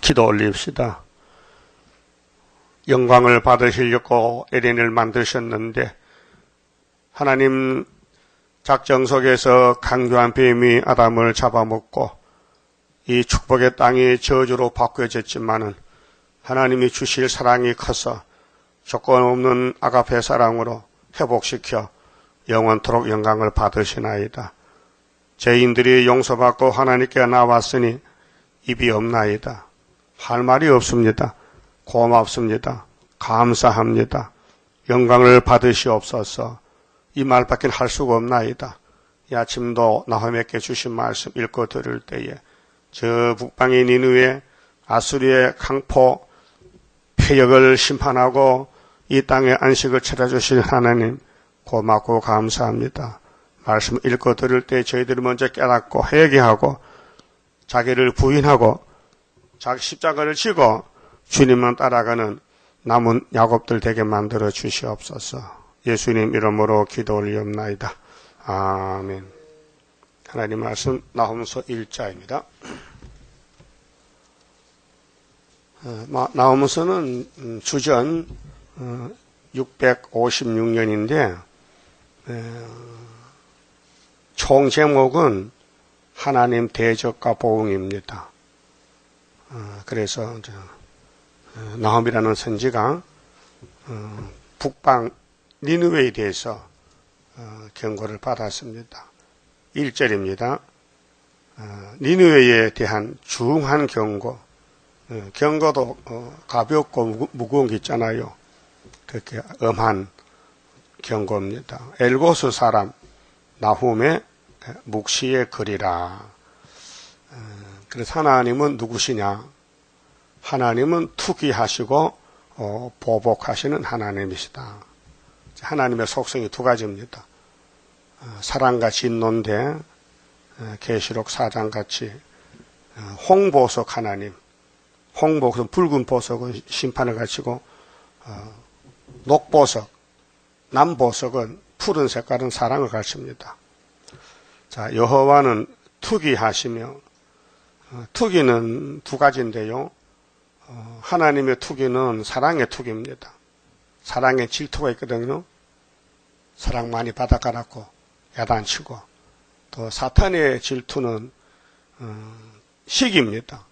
기도 올립시다. 영광을 받으시려고 에덴을 만드셨는데 하나님 작정 속에서 강교한 뱀이 아담을 잡아먹고 이 축복의 땅이 저주로 바뀌어졌지만은 하나님이 주실 사랑이 커서 조건 없는 아가페 사랑으로 회복시켜 영원토록 영광을 받으시나이다. 죄인들이 용서받고 하나님께 나왔으니 입이 없나이다. 할 말이 없습니다. 고맙습니다. 감사합니다. 영광을 받으시옵소서. 이 말밖에 할 수가 없나이다. 이 아침도 나홈에게 주신 말씀 읽고 들을 때에 저 북방의 니느웨 아수리의 강포 폐역을 심판하고 이 땅에 안식을 찾아주신 하나님 고맙고 감사합니다. 말씀 읽고 들을 때 저희들이 먼저 깨닫고 회개하고 자기를 부인하고 자기 십자가를 지고 주님만 따라가는 남은 야곱들 되게 만들어 주시옵소서. 예수님 이름으로 기도 올리옵나이다. 아멘. 하나님 말씀 나홈서 1자입니다. 나홈서는 주전 656년인데 총 제목은 하나님 대적과 보응입니다. 그래서 나홈이라는 선지가 북방 니느웨에 대해서 경고를 받았습니다. 1절입니다. 니느웨에 대한 중한 경고. 경고도 가볍고 무거운 게 있잖아요. 그렇게 엄한 경고입니다. 엘고스 사람 나훔의 묵시의 글이라. 그래서 하나님은 누구시냐? 하나님은 투기하시고 보복하시는 하나님이시다. 하나님의 속성이 두 가지입니다. 사랑과 진노인데 계시록 4장같이 홍보석 하나님, 홍보석은 붉은 보석은 심판을 가지고 녹보석, 남보석은 푸른 색깔은 사랑을 가르칩니다. 자, 여호와는 투기하시며 투기는 두 가지인데요. 하나님의 투기는 사랑의 투기입니다. 사랑의 질투가 있거든요. 사랑 많이 받아가라고 야단치고 또 사탄의 질투는 시기입니다.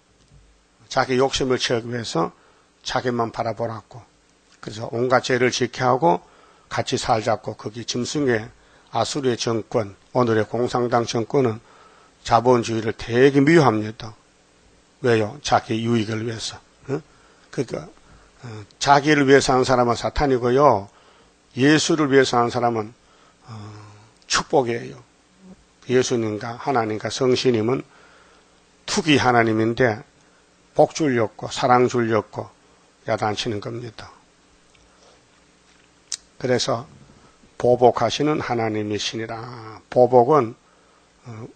자기 욕심을 채우기 위해서 자기만 바라보라고 그래서 온갖 죄를 지게 하고 같이 살자고 거기 짐승의 아수르의 정권 오늘의 공산당 정권은 자본주의를 되게 미워합니다. 왜요? 자기 유익을 위해서. 그러니까 자기를 위해서 하는 사람은 사탄이고요. 예수를 위해서 하는 사람은 축복이에요. 예수님과 하나님과 성신님은 투기 하나님인데 복 주려고 사랑 주려고 야단치는 겁니다. 그래서 보복하시는 하나님이시니라. 보복은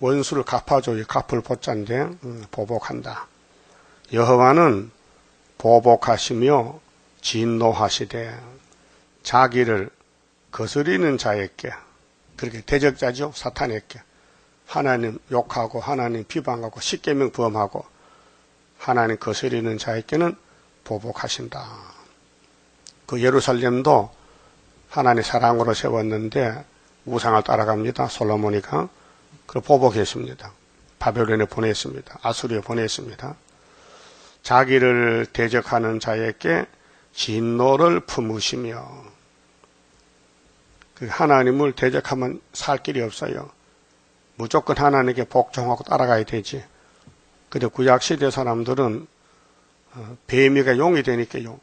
원수를 갚아줘야 갚을 보자인데 보복한다. 여호와는 보복하시며 진노하시되 자기를 거스리는 자에게 그렇게 대적자죠. 사탄에게 하나님 욕하고 하나님 비방하고 십계명 범하고 하나님 거스리는 자에게는 보복하신다. 그 예루살렘도 하나님 사랑으로 세웠는데 우상을 따라갑니다. 솔로몬이가 그걸 보복했습니다. 바벨론에 보냈습니다. 아수리에 보냈습니다. 자기를 대적하는 자에게 진노를 품으시며 그 하나님을 대적하면 살 길이 없어요. 무조건 하나님께 복종하고 따라가야 되지. 근데 구약시대 사람들은 뱀이가 용이 되니까요.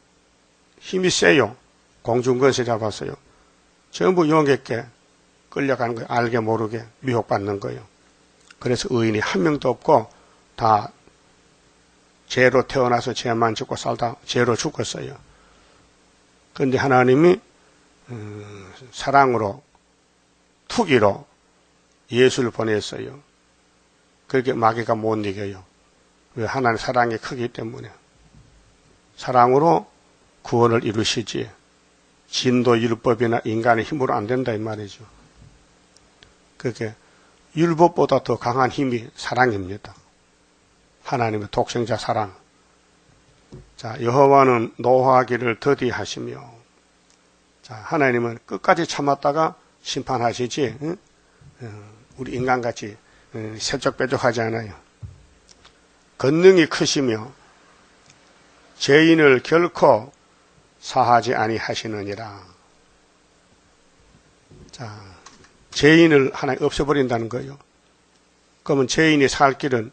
힘이 세요. 공중권세 잡았어요. 전부 용에게 끌려가는 거예요. 알게 모르게 미혹받는 거예요. 그래서 의인이 한 명도 없고 다 죄로 태어나서 죄만 짓고 살다 죄로 죽었어요. 그런데 하나님이 사랑으로 투기로 예수를 보냈어요. 그렇게 마귀가 못 이겨요. 왜? 하나님 사랑이 크기 때문에. 사랑으로 구원을 이루시지 진도 율법이나 인간의 힘으로 안 된다 이 말이죠. 그렇게 율법보다 더 강한 힘이 사랑입니다. 하나님의 독생자 사랑. 자, 여호와는 노하기를 더디하시며, 자, 하나님은 끝까지 참았다가 심판하시지, 우리 인간같이 세적빼적하지 않아요. 권능이 크시며 죄인을 결코 사하지 아니하시느니라. 자, 죄인을 하나님 없애버린다는 거예요. 그러면 죄인이 살 길은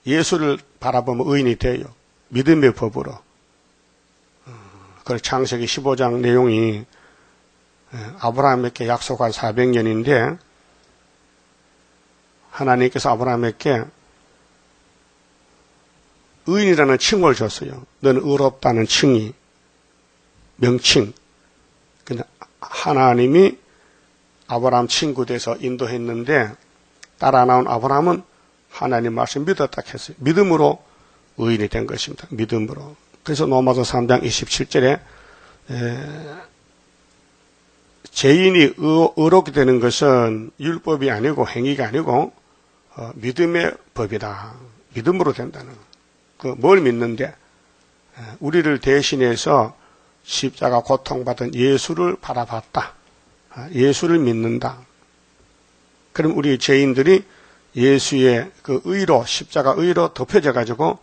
예수를 바라보면 의인이 돼요. 믿음의 법으로. 그 창세기 15장 내용이 아브라함에게 약속한 400년인데 하나님께서 아브라함에게 의인이라는 칭호를 줬어요. 너는 의롭다는 칭의, 명칭. 근데 하나님이 아브라함 친구 돼서 인도했는데 따라 나온 아브라함은 하나님 말씀 믿었다 했어요. 믿음으로 의인이 된 것입니다. 믿음으로. 그래서 로마서 3장 27절에 죄인이 의롭게 되는 것은 율법이 아니고 행위가 아니고 믿음의 법이다. 믿음으로 된다는 뭘 믿는데 우리를 대신해서 십자가 고통받은 예수를 바라봤다. 예수를 믿는다. 그럼 우리 죄인들이 예수의 그 의로 십자가 의로 덮여져 가지고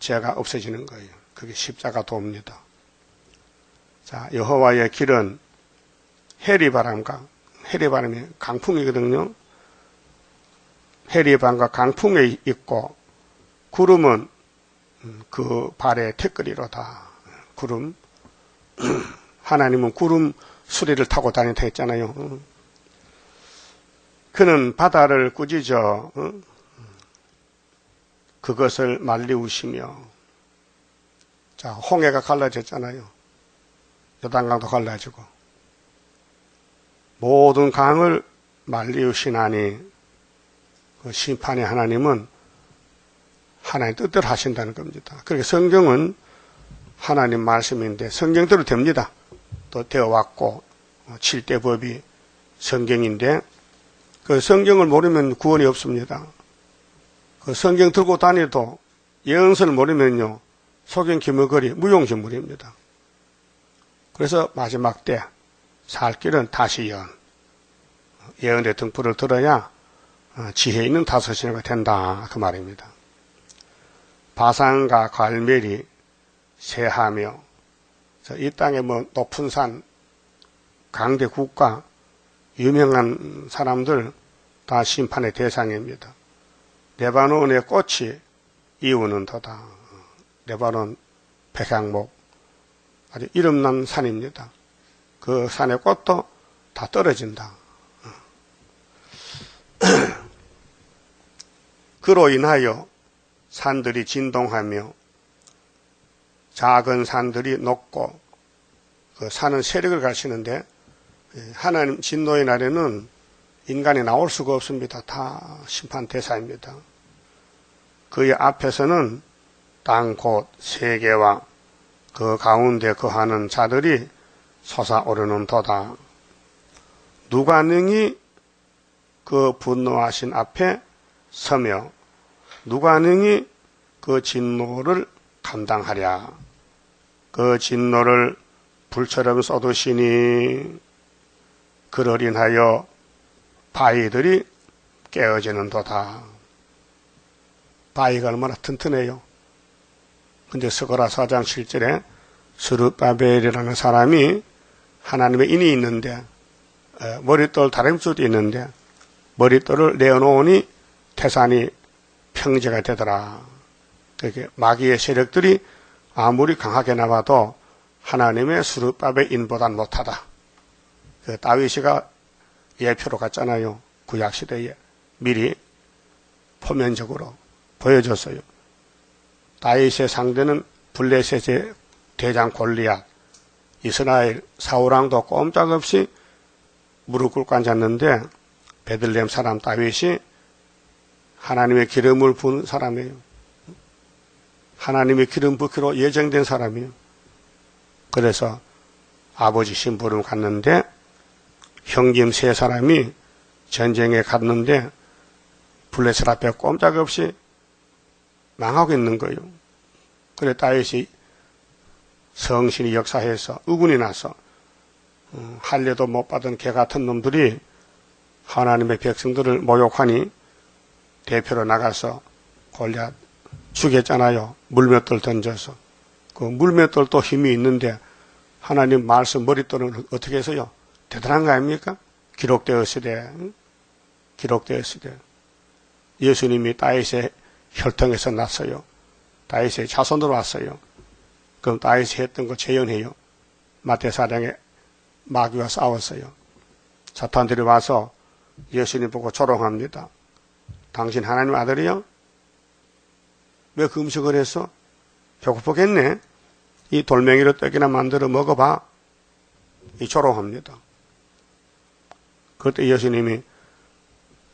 죄가 없어지는 거예요. 그게 십자가 도입니다. 자, 여호와의 길은 해리바람과 해리바람이 강풍이거든요. 해리바람과 강풍에 있고 구름은 그 발의 태끌이로다. 구름. 하나님은 구름 수레를 타고 다닌다 했잖아요. 그는 바다를 꾸짖어 그것을 말리우시며, 자, 홍해가 갈라졌잖아요. 요단강도 갈라지고 모든 강을 말리우시나니 그 심판의 하나님은 하나님 뜻대로 하신다는 겁니다. 그러니까 성경은 하나님 말씀인데 성경대로 됩니다. 또 되어왔고 7대 법이 성경인데 그 성경을 모르면 구원이 없습니다. 그 성경 들고 다니도 예언서를 모르면요 소경 기머거리 무용지물입니다. 그래서 마지막 때 살 길은 다시 예언의 등불을 들어야 지혜 있는 다섯이가 된다 그 말입니다. 바산과 갈멜이 세하며, 이 땅에 뭐 높은 산, 강대 국가, 유명한 사람들 다 심판의 대상입니다. 레바논의 꽃이 이우는도다. 레바논 백향목, 아주 이름난 산입니다. 그 산의 꽃도 다 떨어진다. 그로 인하여 산들이 진동하며 작은 산들이 녹고, 그 산은 세력을 가시는데 하나님 진노의 날에는 인간이 나올 수가 없습니다. 다 심판 대사입니다. 그의 앞에서는 땅 곧 세계와 그 가운데 거하는 자들이 솟아오르는도다. 누가 능히 그 분노하신 앞에 서며 누가 능히 그 진노를 감당하랴. 그 진노를 불처럼 쏟으시니 그를 인하여 바위들이 깨어지는도다. 바위가 얼마나 튼튼해요. 근데 스가랴 4장 7절에 스룹바벨이라는 사람이 하나님의 인이 있는데 머릿돌 다림줄이 있는데 머릿돌을 내어놓으니 태산이 평지가 되더라. 그렇게 마귀의 세력들이 아무리 강하게 나와도 하나님의 스룹바벨 인보단 못하다. 그 다윗이가 예표로 갔잖아요. 구약시대에 미리 포면적으로 보여줬어요. 다윗의 상대는 블레셋의 대장 골리앗, 이스라엘 사울왕도 꼼짝없이 무릎 꿇고 앉았는데 베들레헴 사람 다윗이 하나님의 기름을 부은 사람이에요. 하나님의 기름 붓기로 예정된 사람이에요. 그래서 아버지 심부름 갔는데 형님 세 사람이 전쟁에 갔는데 블레셋 앞에 꼼짝없이 망하고 있는 거예요. 그래 다윗이 성신이 역사해서 의군이 나서 할례도 못 받은 개 같은 놈들이 하나님의 백성들을 모욕하니 대표로 나가서 골리앗 죽였잖아요. 물맷돌 던져서. 그 물맷돌도 힘이 있는데 하나님 말씀 머릿돌은 어떻게 해서요? 대단한 거 아닙니까? 기록되었으되 예수님이 다윗의 혈통에서 났어요. 다윗의 자손으로 왔어요. 그럼 다윗이 했던 거 재현해요. 마태사장에 마귀와 싸웠어요. 사탄들이 와서 예수님 보고 조롱합니다. 당신 하나님 아들이요? 왜 금식을 했어? 배고프겠네? 이 돌멩이로 떡이나 만들어 먹어봐. 이 조롱합니다. 그때 예수님이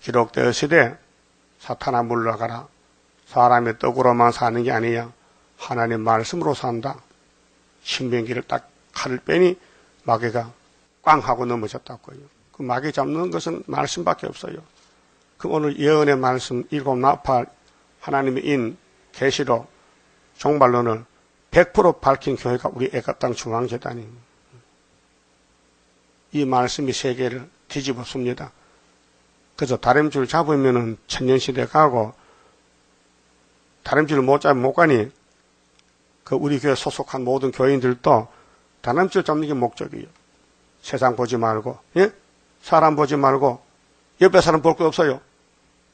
기록되었으되 사탄아 물러가라. 사람의 떡으로만 사는 게 아니야. 하나님 말씀으로 산다. 신명기를 딱 칼을 빼니 마귀가 꽝 하고 넘어졌다고요. 그 마귀 잡는 것은 말씀밖에 없어요. 그 오늘 예언의 말씀 일곱 나팔 하나님의 인 계시록 종말론을 100% 밝힌 교회가 우리 애가땅 중앙재단입니다. 이 말씀이 세계를 뒤집었습니다. 그래서 다림줄 잡으면은 천년시대 가고 다림줄을 못 잡으면 못 가니 그 우리 교회 소속한 모든 교인들도 다림줄 잡는 게 목적이에요. 세상 보지 말고, 예? 사람 보지 말고, 옆에 사람 볼 거 없어요.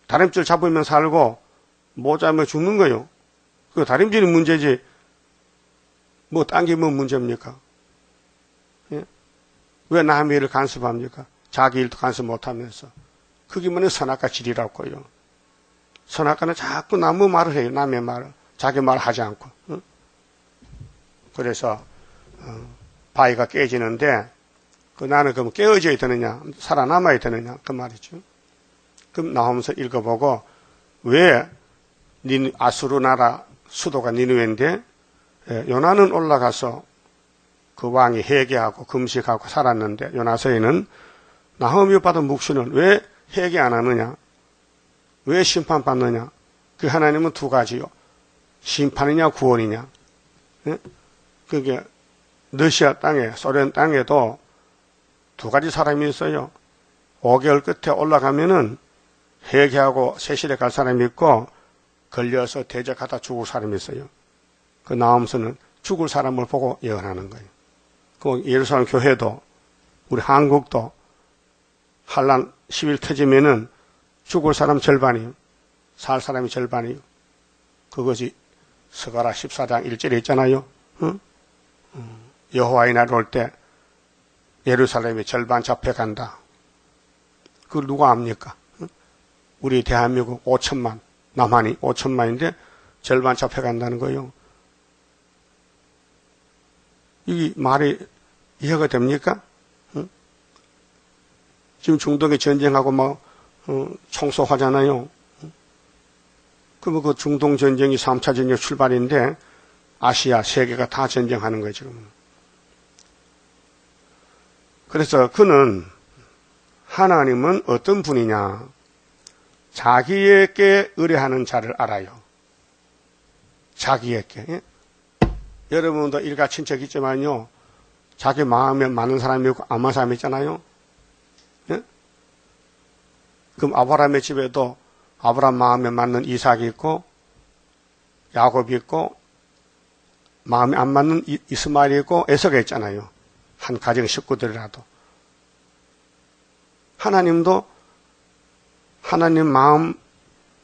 다림줄 잡으면 살고, 못 잡으면 죽는 거예요. 그 다림줄이 문제지, 뭐, 딴 게 뭐 문제입니까? 예? 왜 남의 일을 간섭합니까? 자기 일도 간섭 못 하면서. 그게 뭐냐, 선악과 질이라고요. 선악과는 자꾸 남의 말을 해요, 남의 말을. 자기 말 하지 않고. 어? 그래서, 바위가 깨지는데, 나는 그럼 깨어져야 되느냐, 살아남아야 되느냐, 그 말이죠. 그럼 나오면서 읽어보고, 왜, 아수르 나라 수도가 니느웨인데, 요나는 올라가서 그 왕이 회개하고 금식하고 살았는데, 요나서에는 나홈이 받은 묵시는 왜 회개 안 하느냐, 왜 심판받느냐, 그 하나님은 두 가지요. 심판이냐, 구원이냐. 네? 그게, 러시아 땅에, 소련 땅에도 두 가지 사람이 있어요. 5개월 끝에 올라가면은 회개하고 세실에 갈 사람이 있고 걸려서 대적하다 죽을 사람이 있어요. 그 나오면서는 죽을 사람을 보고 예언하는 거예요. 그 예루살렘 교회도 우리 한국도 한란 10일 터지면은 죽을 사람 절반이요. 살 사람이 절반이요. 그것이 스가랴 14장 1절에 있잖아요. 응? 여호와의 날 올 때 예루살렘이 절반 잡혀간다. 그걸 누가 압니까? 우리 대한민국 5천만, 남한이 5천만인데 절반 잡혀간다는 거예요. 이 말이 이해가 됩니까? 지금 중동에 전쟁하고 막 청소하잖아요. 그러면 그 중동 전쟁이 3차 전쟁 출발인데 아시아, 세계가 다 전쟁하는 거예요, 지금. 그래서 그는 하나님은 어떤 분이냐? 자기에게 의뢰하는 자를 알아요. 자기에게. 예? 여러분도 일가 친척 있지만요. 자기 마음에 맞는 사람이 있고 안 맞는 사람이 있잖아요. 예? 그럼 아브라함의 집에도 아브라함 마음에 맞는 이삭이 있고 야곱이 있고 마음에 안 맞는 이스마엘이 있고 에서가 있잖아요. 한 가정 식구들이라도. 하나님도 하나님 마음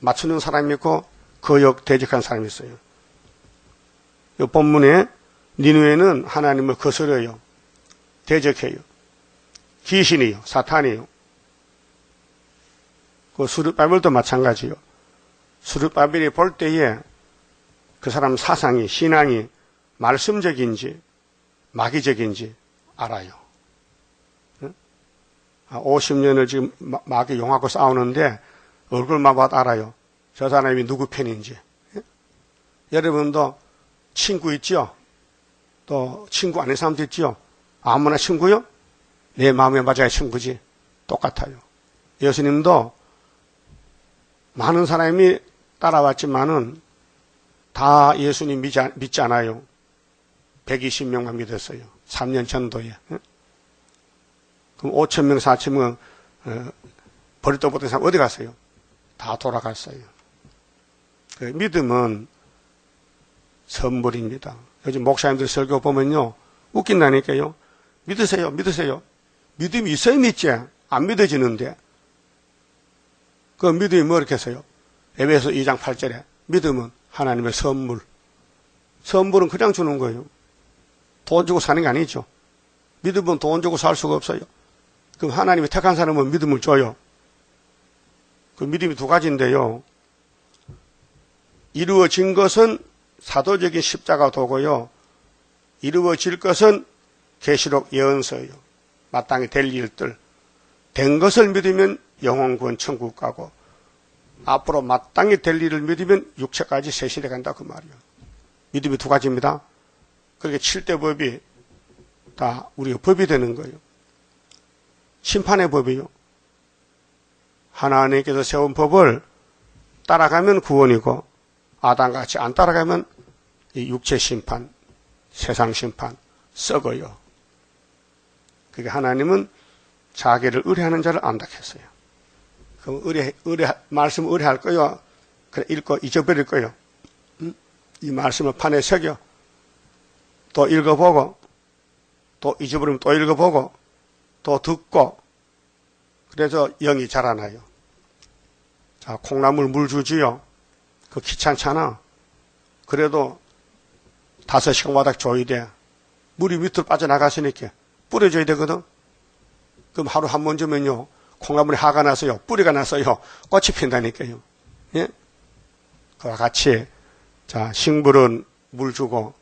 맞추는 사람이 있고 거역 대적한 사람이 있어요. 이 본문에 니느웨는 하나님을 거스려요. 대적해요. 귀신이요. 사탄이요. 그 수르바벨도 마찬가지요. 수르바벨이 볼 때에 그 사람 사상이, 신앙이 말씀적인지 마귀적인지 알아요. 50년을 지금 마귀 용하고 싸우는데 얼굴만 봐도 알아요. 저 사람이 누구 편인지. 여러분도 친구 있죠? 또 친구 아닌 사람도 있죠? 아무나 친구요? 내 마음에 맞아야 친구지. 똑같아요. 예수님도 많은 사람이 따라왔지만은 다 예수님 믿지 않아요. 120명만 믿었어요. 3년 전도에. 그럼 5,000명, 4,000명 버리도 못한 사람 어디 갔어요? 다 돌아갔어요. 그 믿음은 선물입니다. 요즘 목사님들 설교 보면요, 웃긴다니까요. 믿으세요, 믿으세요. 믿음이 있어야 믿지. 안 믿어지는데. 그 믿음이 뭐겠어요? 에베소 2장 8절에 믿음은 하나님의 선물. 선물은 그냥 주는 거예요. 돈 주고 사는 게 아니죠. 믿음은 돈 주고 살 수가 없어요. 그럼 하나님이 택한 사람은 믿음을 줘요. 그 믿음이 두 가지인데요. 이루어진 것은 사도적인 십자가 도고요. 이루어질 것은 계시록 예언서예요. 마땅히 될 일들. 된 것을 믿으면 영혼구원 천국 가고 앞으로 마땅히 될 일을 믿으면 육체까지 세실해 간다 그 말이에요. 믿음이 두 가지입니다. 그렇게 7대 법이 다 우리가 법이 되는 거예요. 심판의 법이요. 하나님께서 세운 법을 따라가면 구원이고 아담같이 안 따라가면 이 육체 심판, 세상 심판, 썩어요. 그게 하나님은 자기를 의뢰하는 자를 안다 했어요. 그럼 말씀 의뢰할 거요. 그래 읽고 잊어버릴 거요. 이 말씀을 판에 새겨 또 읽어보고 또 잊어버리면 또 읽어보고 또 듣고 그래서 영이 자라나요. 자, 콩나물 물 주지요. 그 귀찮잖아. 그래도 5시간마다 줘야 돼. 물이 밑으로 빠져나갔으니까 뿌려줘야 되거든. 그럼 하루 한 번 주면요. 콩나물이 하가 나서요. 뿌리가 나서요. 꽃이 핀다니까요. 예? 그와 같이 자, 식물은 물 주고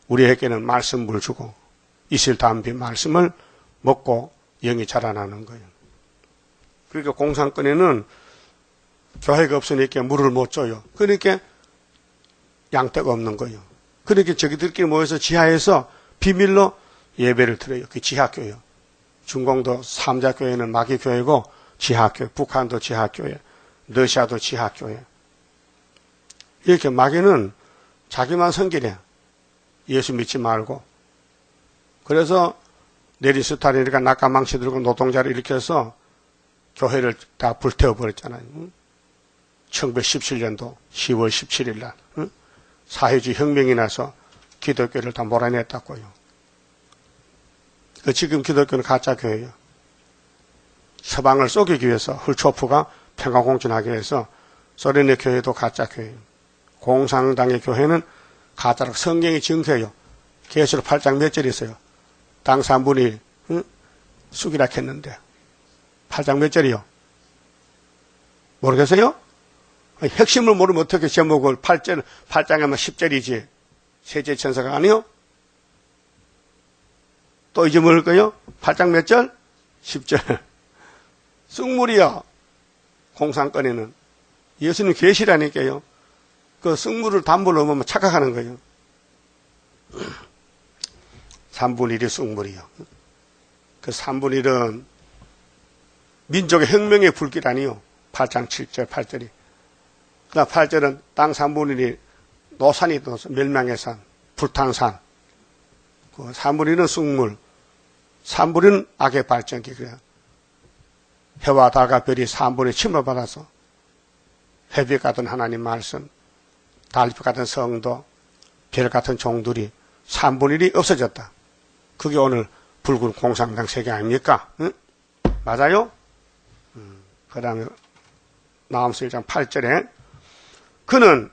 우리에게는 말씀 물 주고 이슬 담비 말씀을 먹고 영이 자라나는 거예요. 그러니까 공산권에는 교회가 없으니까 물을 못 줘요. 그러니까 양떼가 없는 거예요. 그러니까 저기들끼리 모여서 지하에서 비밀로 예배를 드려요. 그 지하교회요. 중공도 3자 교회는 마귀교회고 지하교회, 북한도 지하교회, 러시아도 지하교회. 이렇게 마귀는 자기만 성결해. 예수 믿지 말고. 그래서 내리 스타리니까 낙가망치 들고 노동자를 일으켜서 교회를 다 불태워버렸잖아요. 1917년도 10월 17일 날 사회주의 혁명이 나서 기독교를 다 몰아냈다고요. 지금 기독교는 가짜 교회예요. 서방을 속이기 위해서 훌초프가 평화공존하기 위해서 소련의 교회도 가짜 교회예요. 공산당의 교회는 가짜로 성경이 증거해요. 계시록 8장 몇 절 있어요. 땅 3분이 쑥이라 했는데 8장 몇 절이요? 모르겠어요? 핵심을 모르면 어떻게 제목을 8장이면 10절이지 세제천사가 아니요? 또 잊어먹을 거요? 8장 몇 절? 10절. 쑥물이요. 공산권에는. 예수님 계시라니까요. 그 쑥물을 담보로 넣으면 착각하는 거예요. 3분의 1이 쑥물이요. 그 3분의 1은 민족의 혁명의 불길 아니요. 8장 7절, 8절이. 그 다음 8절은 땅 3분의 1이 노산이 노산, 멸망의 산, 불탄산. 그 3분의 1은 쑥물, 3분의 1은 악의 발전기. 그래요. 해와 달과 별이 3분의 1 침을 받아서 햇빛 같은 하나님 말씀, 달빛 같은 성도, 별 같은 종들이 3분의 1이 없어졌다. 그게 오늘 붉은 공산당 세계 아닙니까? 응? 맞아요? 그 다음에 나음서 1장 8절에 그는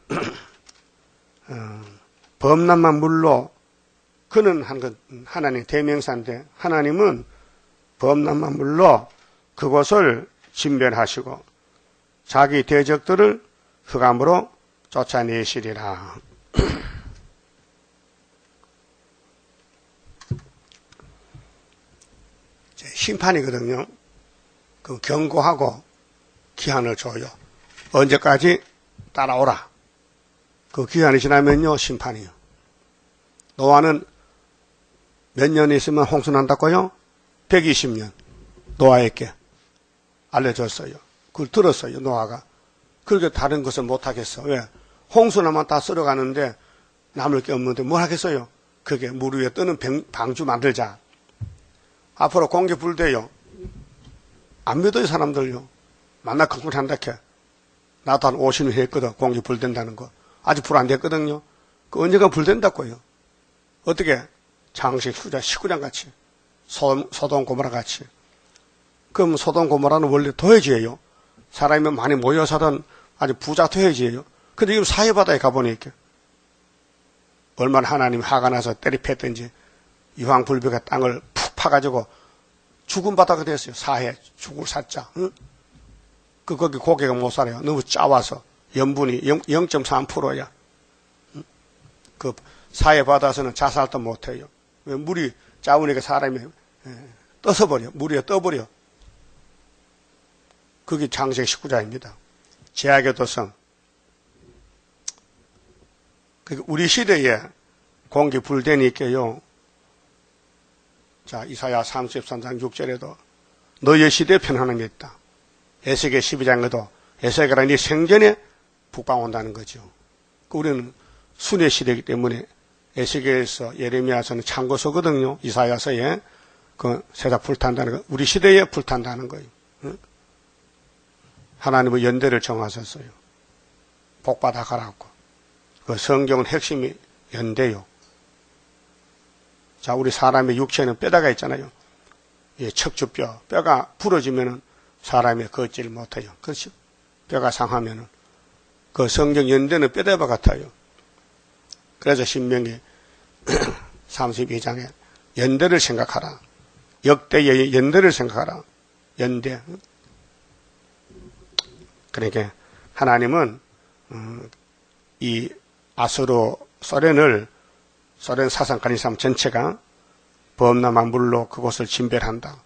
범람한 물로 그는 한 건 하나님 대명사인데 하나님은 범람한 물로 그곳을 진멸하시고 자기 대적들을 흑암으로 쫓아내시리라. 심판이거든요. 그 경고하고 기한을 줘요. 언제까지 따라오라. 그 기한이 지나면요 심판이요. 노아는 몇 년 있으면 홍수 난다고요? 120년. 노아에게 알려줬어요. 그걸 들었어요. 노아가. 그렇게 다른 것을 못하겠어. 왜? 홍수나만 다 썰어가는데 남을 게 없는데 뭘 하겠어요? 그게 물 위에 뜨는 방주 만들자. 앞으로 공기 불대요. 안 믿어요, 사람들요. 만나 걱정한다 캐. 나도 한 50년 했거든, 공기 불된다는 거. 아직 불 안 됐거든요. 그 언젠가 불된다고요. 어떻게? 장식 후자 19장 같이. 소돔 고모라 같이. 그럼 소돔 고모라는 원래 도회지예요. 사람이 많이 모여 사던 아주 부자 도회지예요. 근데 지금 사해바다에 가보니까 얼마나 하나님이 화가 나서 때리팼든지 유황불비가 땅을 푹 파가지고 죽은 바다가 됐어요. 사해, 죽을 사자. 응? 거기 고개가 못 살아요. 너무 짜와서 염분이 0.3%야. 응? 그 사해 바다에서는 자살도 못해요. 왜? 물이 짜우니까 사람이 떠서 버려. 물 위에 떠버려. 그게 장세기 19장입니다. 제약의 도성. 우리 시대에 공기 불대니까요. 자, 이사야 33장 6절에도 너의 시대에 편안함이 있다. 에스겔 12장에도 에스겔아 네 생전에 북방 온다는 거죠. 우리는 순회 시대이기 때문에 에스겔에서 예레미야서는 참고서거든요. 이사야서에 그 세상 불탄다는 거. 우리 시대에 불탄다는 거예요. 응? 하나님의 연대를 정하셨어요. 복받아 가라고. 그 성경은 핵심이 연대요. 자, 우리 사람의 육체는 뼈다가 있잖아요. 예, 척추뼈. 뼈가 부러지면은 사람이 걷지를 못해요. 그렇죠? 뼈가 상하면은. 그 성경 연대는 뼈대와 같아요. 그래서 신명기 32장에 연대를 생각하라. 역대의 연대를 생각하라. 연대. 그러니까 하나님은 이 아수르 소련 사상가진 사람 전체가 범람한 물로 그곳을 진멸한다.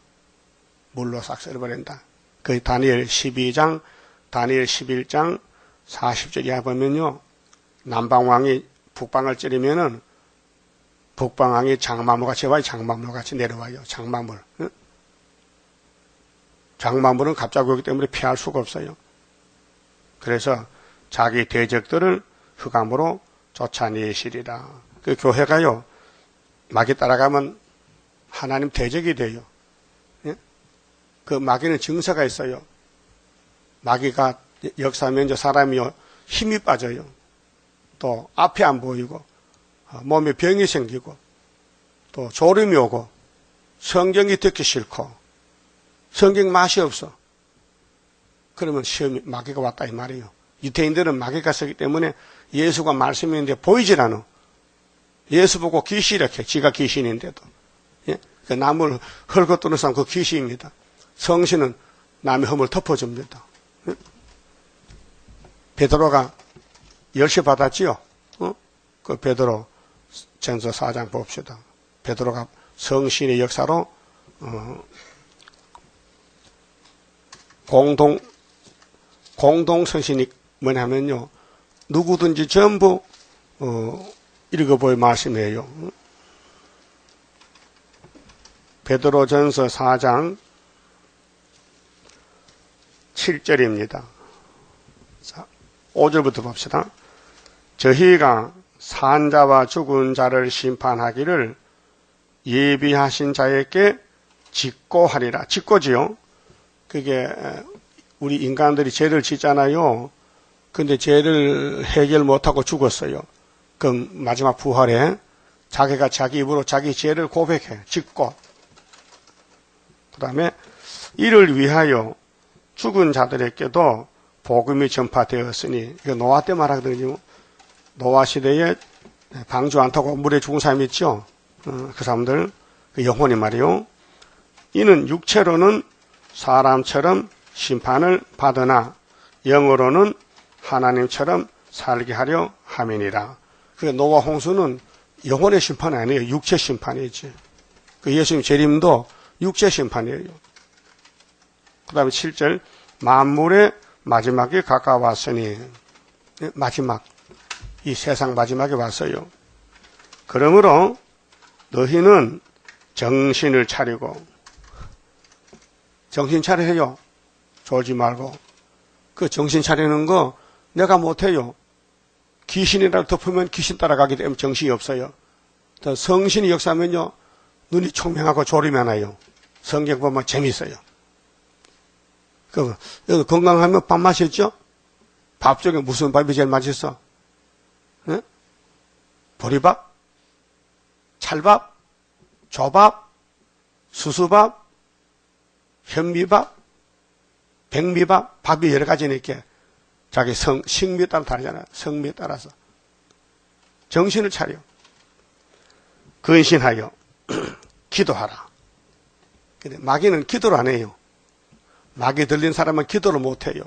물로 싹 썰어버린다. 그 다니엘 12장, 다니엘 11장 40절 이하 보면요. 남방왕이 북방을 찌르면은 북방왕이 장마물같이 와요. 장마물같이 내려와요. 장마물. 응? 장마물은 갑자기 오기 때문에 피할 수가 없어요. 그래서 자기 대적들을 흑암으로 쫓아내시리라. 그 교회가요, 마귀 따라가면 하나님 대적이 돼요. 예? 그 마귀는 증서가 있어요. 마귀가 역사하면 저 사람이요, 힘이 빠져요. 또 앞이 안 보이고, 몸에 병이 생기고, 또 졸음이 오고, 성경이 듣기 싫고, 성경 맛이 없어. 그러면 시험이 마귀가 왔다 이 말이에요. 유태인들은 마귀가 서기 때문에 예수가 말씀인데 보이질 않아. 예수 보고 귀신이라 해. 지가 귀신인데도. 예? 그 남을 헐거 뜨는 사람 그 귀신입니다. 성신은 남의 흠을 덮어줍니다. 예? 베드로가 열쇠 받았지요. 그 베드로 전서 4장 봅시다. 베드로가 성신의 역사로 공동 성신이 뭐냐면요. 누구든지 전부 읽어볼 말씀이에요. 베드로전서 4장 7절입니다. 자, 5절부터 봅시다. 저희가 산자와 죽은 자를 심판하기를 예비하신 자에게 직고하리라. 직고지요. 그게 우리 인간들이 죄를 짓잖아요. 근데 죄를 해결 못하고 죽었어요. 그럼 마지막 부활에 자기가 자기 입으로 자기 죄를 고백해. 짓고. 그 다음에 이를 위하여 죽은 자들에게도 복음이 전파되었으니, 이거 노아 때 말하거든요. 노아 시대에 방주 안 타고 물에 죽은 사람이 있죠. 그 사람들, 그 영혼이 말이요. 이는 육체로는 사람처럼 심판을 받으나 영으로는 하나님처럼 살게 하려 함이니라. 그 노아 홍수는 영혼의 심판이 아니에요. 육체 심판이지. 그 예수님 재림도 육체 심판이에요. 그 다음에 7절 만물의 마지막이 가까웠으니, 마지막, 이 세상 마지막에 왔어요. 그러므로 너희는 정신을 차리고, 정신 차려요. 졸지 말고. 그 정신 차리는 거 내가 못해요. 귀신이라도 덮으면 귀신 따라가기 때문에 정신이 없어요. 또 성신이 역사하면요, 눈이 총명하고 졸음이 안 와요. 성경 보면 재미있어요. 건강하면 밥 맛있죠? 밥 중에 무슨 밥이 제일 맛있어? 네? 보리밥? 찰밥? 조밥? 수수밥? 현미밥? 백미밥? 밥이 여러 가지니까 자기 식미에 따라 다르잖아요. 성미에 따라서. 정신을 차려. 근신하여 기도하라. 근데 마귀는 기도를 안 해요. 마귀 들린 사람은 기도를 못 해요.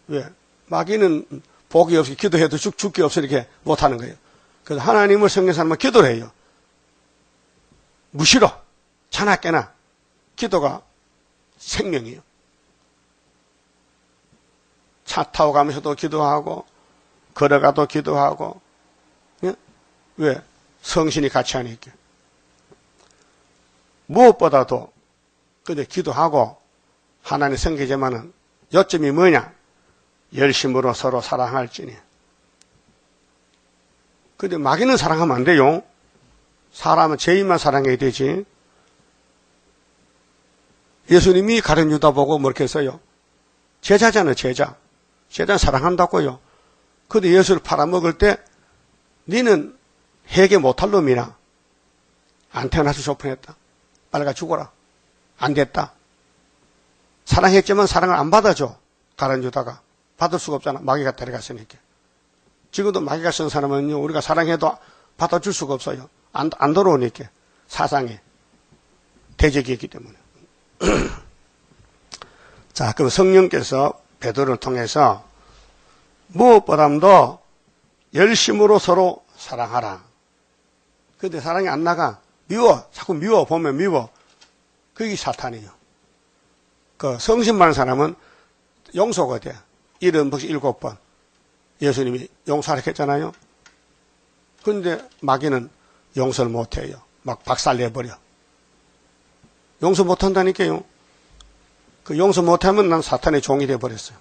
왜? 마귀는 복이 없이 기도해도 죽기 없어 이렇게 못 하는 거예요. 그래서 하나님을 섬기는 사람은 기도를 해요. 무시로, 자나깨나 기도가 생명이에요. 차 타고 가면서도 기도하고, 걸어가도 기도하고, 예? 왜? 성신이 같이 하니까. 무엇보다도, 근데 기도하고, 하나님 섬기지만은, 요점이 뭐냐? 열심으로 서로 사랑할지니. 근데 마귀는 사랑하면 안 돼요. 사람은 죄인만 사랑해야 되지. 예수님이 가룟 유다 보고 뭐렇게 했어요? 제자잖아요, 제자. 제자는 사랑한다고요. 근데 예수를 팔아먹을 때, 니는 회개 못할 놈이나, 안 태어나서 조건했다. 빨리 가 죽어라. 안 됐다. 사랑했지만 사랑을 안 받아줘. 가룟 유다가. 받을 수가 없잖아. 마귀가 데려갔으니까. 지금도 마귀가 쓴 사람은요, 우리가 사랑해도 받아줄 수가 없어요. 안 돌아오니까. 사상에. 대적이 있기 때문에. 자, 그럼 성령께서 베드로를 통해서 무엇보다도 열심으로 서로 사랑하라. 근데 사랑이 안 나가. 미워. 자꾸 미워. 보면 미워. 그게 사탄이에요. 그 성신 많은 사람은 용서가 돼. 77번. 예수님이 용서하라고 했잖아요. 근데 마귀는 용서를 못 해요. 막 박살내버려. 용서 못 한다니까요. 그 용서 못 하면 난 사탄의 종이 돼버렸어요.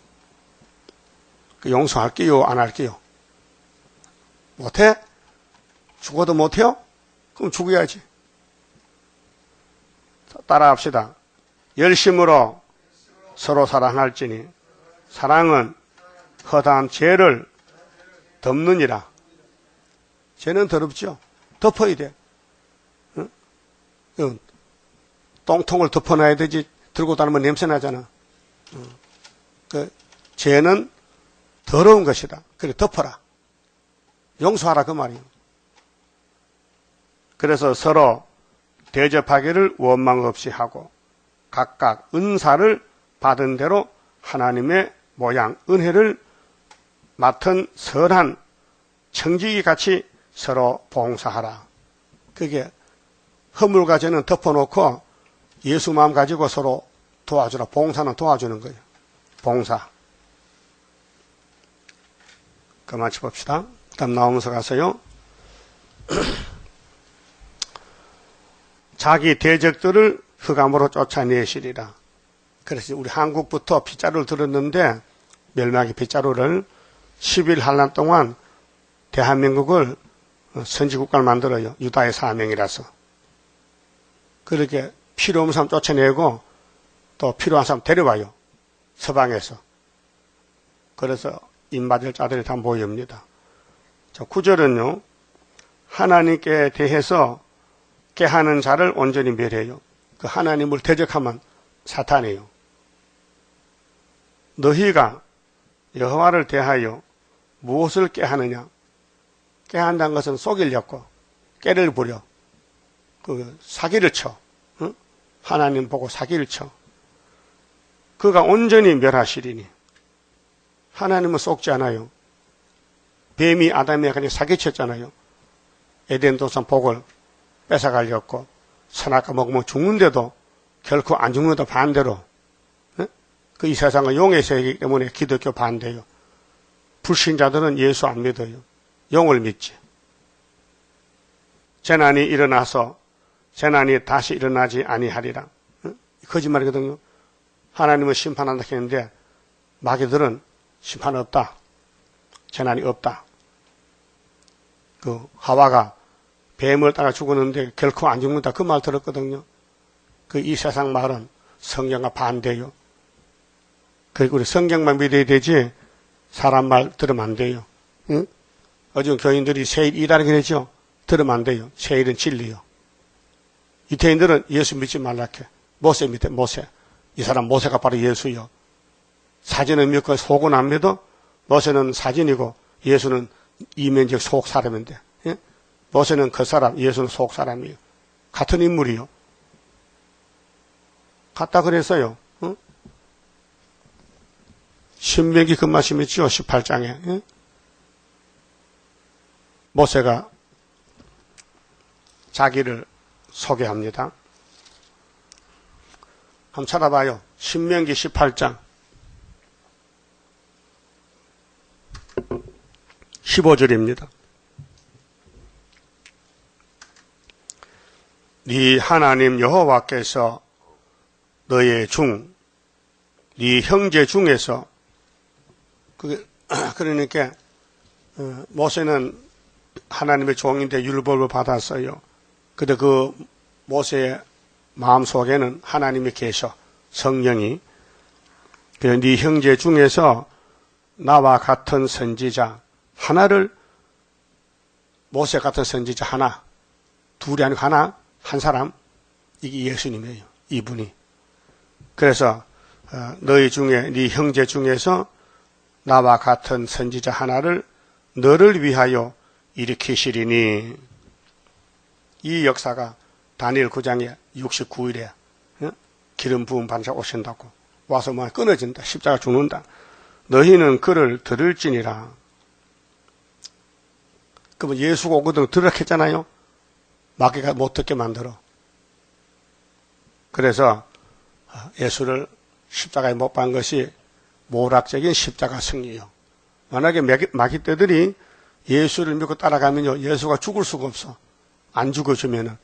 그 용서할게요, 안 할게요? 못해? 죽어도 못해요? 그럼 죽어야지. 따라 합시다. 열심으로 서로 사랑할지니 사랑은 허다한 죄를 덮느니라. 죄는 더럽죠. 덮어야 돼. 응? 똥통을 덮어놔야 되지. 들고 다니면 냄새 나잖아. 그 죄는 더러운 것이다. 그래 덮어라. 용서하라 그 말이에요. 그래서 서로 대접하기를 원망 없이 하고 각각 은사를 받은 대로 하나님의 모양, 은혜를 맡은 선한 청지기 같이 서로 봉사하라. 그게 허물과 죄는 덮어놓고 예수 마음 가지고 서로 도와주라. 봉사는 도와주는 거예요. 봉사. 그만 쳐봅시다. 다음 나오면서 가서요. 자기 대적들을 흑암으로 쫓아내시리라. 그래서 우리 한국부터 빗자루를 들었는데 멸망의 빗자루를 10일 한란 동안 대한민국을 선지국가를 만들어요. 유다의 사명이라서. 그렇게 필요 없는 사람 쫓아내고 또 필요한 사람 데려와요. 서방에서. 그래서 입맞을 자들이 다 모여옵니다. 자, 9절은요. 하나님께 대해서 깨하는 자를 온전히 멸해요. 그 하나님을 대적하면 사탄이에요. 너희가 여호와를 대하여 무엇을 깨하느냐? 깨한다는 것은 속이려고 깨를 부려. 그 사기를 쳐. 응? 하나님 보고 사기를 쳐. 그가 온전히 멸하시리니. 하나님은 속지 않아요. 뱀이 아담에 그냥 사기쳤잖아요. 에덴 동산 복을 뺏어가려고 선악과 먹으면 죽는데도 결코 안 죽는다 반대로. 그 이 세상은 용의 세계이기 때문에 기독교 반대요. 불신자들은 예수 안 믿어요. 용을 믿지. 재난이 일어나서 재난이 다시 일어나지 아니하리라. 거짓말이거든요. 하나님은 심판한다 했는데 마귀들은 심판 없다. 재난이 없다. 그 하와가 뱀을 따라 죽었는데 결코 안 죽는다. 그 말 들었거든요. 그 이 세상 말은 성경과 반대요. 그리고 우리 성경만 믿어야 되지 사람 말 들으면 안 돼요. 응? 요즘 교인들이 세일 이라는 게 되죠. 들으면 안 돼요. 세일은 진리요. 유태인들은 예수 믿지 말라케. 모세 믿대, 모세. 이 사람 모세가 바로 예수요. 사진은 믿고 속은 안 믿어? 모세는 사진이고 예수는 이면적 속 사람인데. 예? 모세는 그 사람, 예수는 속 사람이에요. 같은 인물이요. 같다 그랬어요. 응? 신명기 그 말씀 있죠? 18장에. 예? 모세가 자기를 소개합니다. 한번 찾아봐요. 신명기 18장 15절입니다. 네 하나님 여호와께서 너의 중, 네 형제 중에서 그러니까 모세는 하나님의 종인데 율법을 받았어요. 근데 그 모세의 마음속에는 하나님이 계셔. 성령이. 그래서 네 형제 중에서 나와 같은 선지자 하나를, 모세 같은 선지자 하나, 둘이 아니고 하나, 한 사람, 이게 예수님이에요. 이분이. 그래서 너희 중에, 네 형제 중에서 나와 같은 선지자 하나를 너를 위하여 일으키시리니. 이 역사가 다니엘 9장에 69일에 기름 부은 반사 오신다고 와서 뭐 끊어진다. 십자가 죽는다. 너희는 그를 들을지니라. 그러면 예수가 오거든 들었겠잖아요. 마귀가 못 듣게 만들어. 그래서 예수를 십자가에 못 박은 것이 모락적인 십자가 승리요. 만약에 마귀떼들이 예수를 믿고 따라가면요, 예수가 죽을 수가 없어. 안 죽어주면은.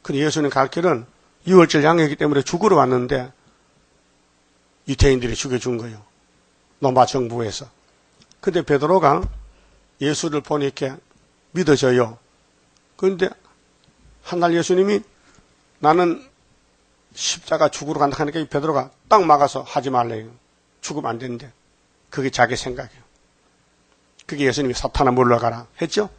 근데 예수님 갈 길은 유월절 양이기 때문에 죽으러 왔는데 유태인들이 죽여준 거예요. 로마 정부에서. 근데 베드로가 예수를 보니까 믿어져요. 그런데 한날 예수님이 나는 십자가 죽으러 간다 하니까 베드로가 딱 막아서 하지 말래요. 죽으면 안 되는데. 그게 자기 생각이에요. 그게 예수님이 사탄아 물러가라 했죠?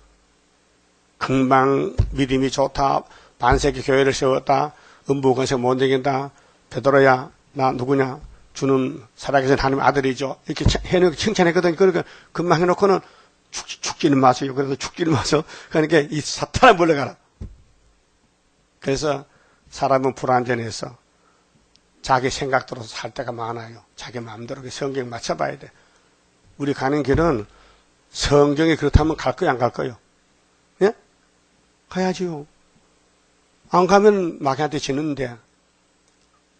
금방 믿음이 좋다. 반세기 교회를 세웠다. 음부건설 못 이긴다. 베드로야 나 누구냐. 주는 살아계신 하나님의 아들이죠. 이렇게 해놓고 칭찬했거든요. 그러니까 금방 해놓고는 죽지는 마세요. 그래서 죽지는 마세요. 그러니까 이 사탄아 물러가라. 그래서 사람은 불완전해서 자기 생각대로 살 때가 많아요. 자기 마음대로 성경 맞춰봐야 돼. 우리 가는 길은 성경이 그렇다면 갈 거야 안 갈 거요? 예? 가야지요. 안 가면 마귀한테 지는데.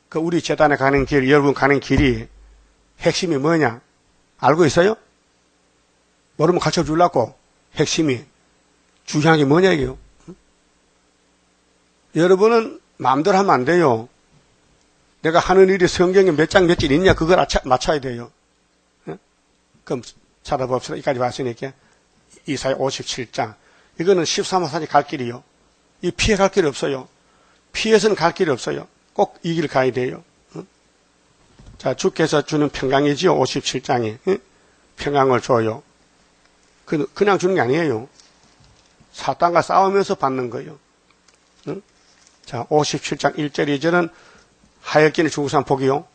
그 우리 재단에 가는 길, 여러분 가는 길이 핵심이 뭐냐? 알고 있어요? 모르면 가르쳐 주려고. 핵심이 중요한 게 뭐냐 이게요? 응? 여러분은 마음대로 하면 안 돼요. 내가 하는 일이 성경에 몇 장 몇 절 있냐 그걸 맞춰야 돼요. 응? 그럼 찾아봅시다. 여기까지 왔으니까 이사야 57장. 이거는 13호선이 갈 길이요. 이 피해 갈 길이 없어요. 피해서는 갈 길이 없어요. 꼭 이 길 가야 돼요. 응? 자, 주께서 주는 평강이지요. 57장이. 응? 평강을 줘요. 그냥 주는 게 아니에요. 사탄과 싸우면서 받는 거예요. 응? 자, 57장 1절 2절은 하였기는 죽은 사람 복이요.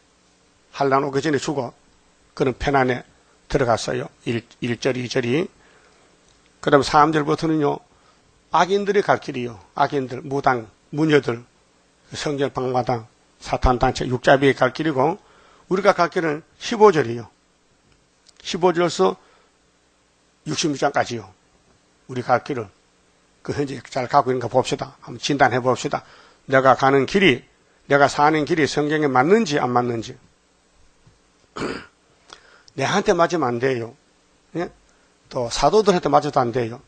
환난 오기 전에 죽어. 그는 편안에 들어갔어요. 1절 2절이. 그 다음 3절부터는요. 악인들이 갈 길이요. 악인들, 무당, 무녀들, 성전 방마당, 사탄단체, 육자비에 갈 길이고 우리가 갈 길은 15절이요. 15절에서 66장까지요. 우리 갈 길을 그 현재 잘 가고 있는가 봅시다. 한번 진단해 봅시다. 내가 가는 길이, 내가 사는 길이 성경에 맞는지 안 맞는지. 내한테 맞으면 안 돼요. 예? 또 사도들한테 맞아도 안 돼요.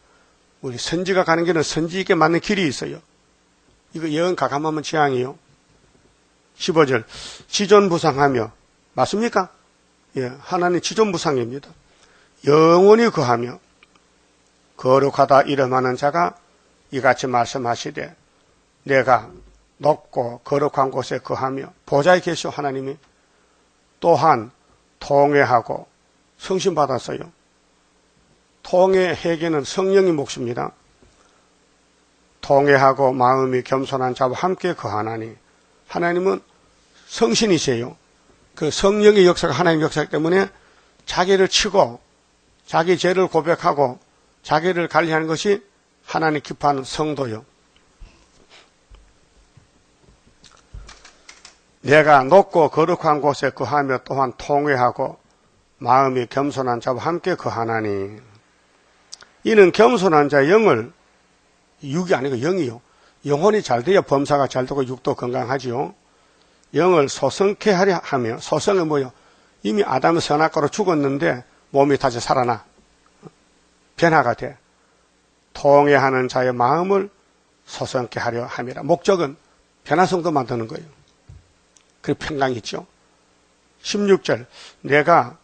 우리 선지가 가는 길은 선지에게 맞는 길이 있어요. 이거 영 가감하면 재앙이요. 15절 지존부상하며 맞습니까? 예, 하나님 지존부상입니다. 영원히 거하며 거룩하다 이름하는 자가 이같이 말씀하시되 내가 높고 거룩한 곳에 거하며 보좌에 계시오 하나님이 또한 통회하고 성신받았어요. 통회 회개는 성령의 몫입니다. 통회하고 마음이 겸손한 자와 함께 거하나니 하나님은 성신이세요. 그 성령의 역사가 하나님의 역사이기 때문에 자기를 치고 자기 죄를 고백하고 자기를 관리하는 것이 하나님 기뻐하는 성도요. 내가 높고 거룩한 곳에 거하며 또한 통회하고 마음이 겸손한 자와 함께 거하나니 이는 겸손한 자의 영을 육이 아니고 영이요. 영혼이 잘 돼야 범사가 잘 되고 육도 건강하지요. 영을 소성케 하려 하며 소성은 뭐요? 이미 아담은 선악과로 죽었는데 몸이 다시 살아나 변화가 돼. 통회하는 자의 마음을 소성케 하려 함이라. 목적은 변화성도 만드는 거예요. 그 평강이 있죠. 16절 내가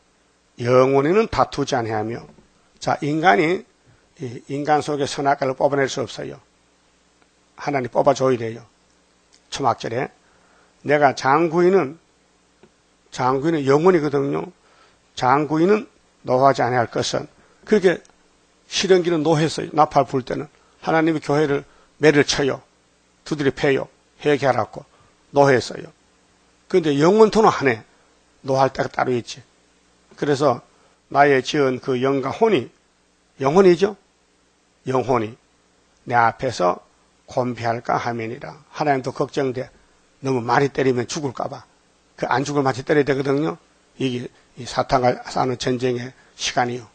영원히는 다투지 아니하며 자 인간이 인간 속에 선악과를 뽑아낼 수 없어요. 하나님 뽑아줘야 돼요. 초막절에 내가 장구인은 영혼이거든요. 장구인은 노하지 아니할 것은 그렇게 실현기는 노했어요. 나팔 불 때는 하나님이 교회를 매를 쳐요. 두드려 패요. 회개하라고 노했어요. 그런데 영원토는 안 해. 노할 때가 따로 있지. 그래서 나의 지은 그 영과 혼이 영혼이죠. 영혼이 내 앞에서 곤비할까 하면이라. 하나님도 걱정돼. 너무 많이 때리면 죽을까봐. 그 안 죽을 맛이 때려야 되거든요. 이게 이 사탄과 싸우는 전쟁의 시간이요.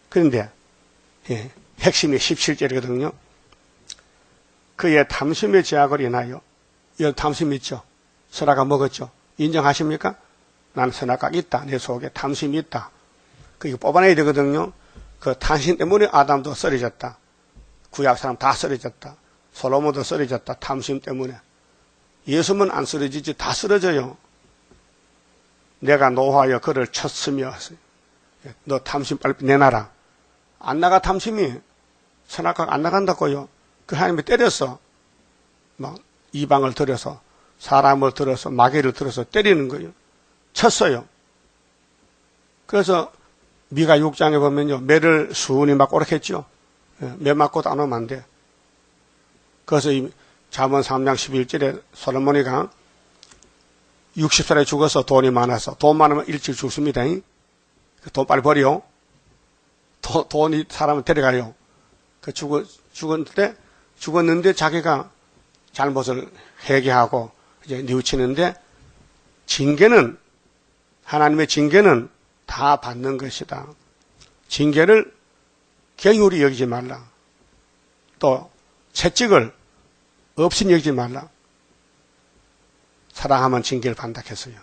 그런데 핵심이 17절이거든요. 그의 탐심의 제약을 인하여 이 탐심 있죠. 선악과 먹었죠. 인정하십니까? 나는 선악과가 있다. 내 속에 탐심이 있다. 그게 뽑아내야 되거든요. 그 탐심 때문에 아담도 쓰러졌다. 구약 사람 다 쓰러졌다. 솔로몬도 쓰러졌다. 탐심 때문에. 예수만 안 쓰러지지 다 쓰러져요. 내가 노하여 그를 쳤으며 너 탐심 빨리 내놔라. 안 나가 탐심이. 선악과가 안 나간다고요. 그 하나님이 때렸어. 막 이방을 들여서 사람을 들어서 마귀를 들어서 때리는 거예요. 쳤어요. 그래서 미가 6장에 보면요. 매를 수은이 맞고 오락했죠. 매 맞고도 안 오면 안 돼. 그래서 이 잠언 3장 11절에 솔로몬이가 60살에 죽어서 돈이 많아서 돈 많으면 일찍 죽습니다. 돈 빨리 버려. 돈이 사람을 데려가요. 그 죽었는데 자기가 잘못을 회개하고 이제 뉘우치는데 징계는 하나님의 징계는 다 받는 것이다. 징계를 경휼히 여기지 말라. 또 채찍을 없인 여기지 말라. 사랑하면 징계를 받는다 했어요.